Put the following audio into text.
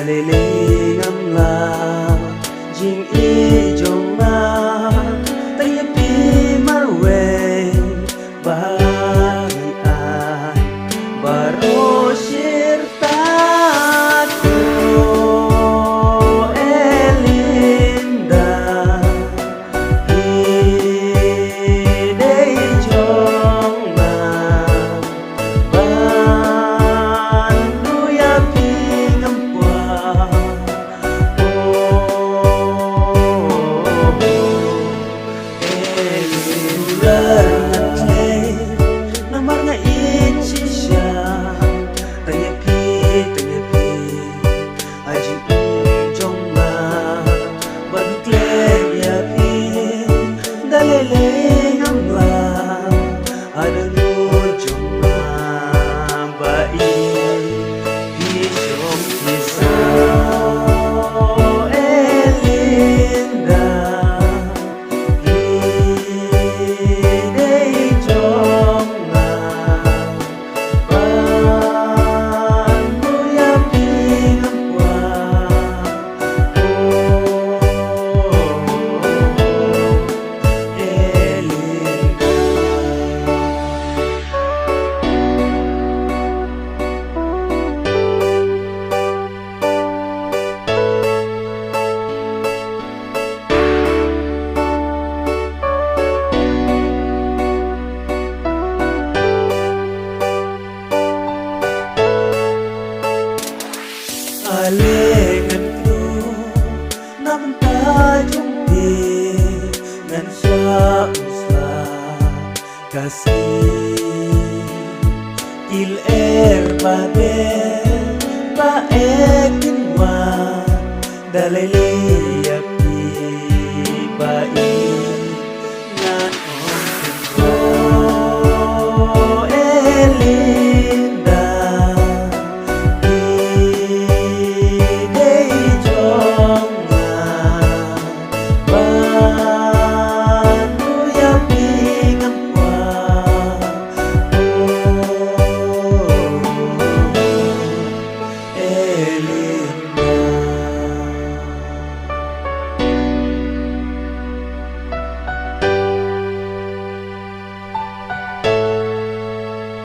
lê lê ngâm la jing i jong na tay pi mar we ba baro shirta ko elinda idei jong na bandu ya pingam kwa elinda namar nga ichi siya tanya pi ajing jong ma badukle ya pi dalele ngamla adanu jong ma bai pi jong kisa elinda idei jong na bandu ya pingam kwa alengan ku naman tajong di ngan siya usla kasih il babe ba ekin wa dalay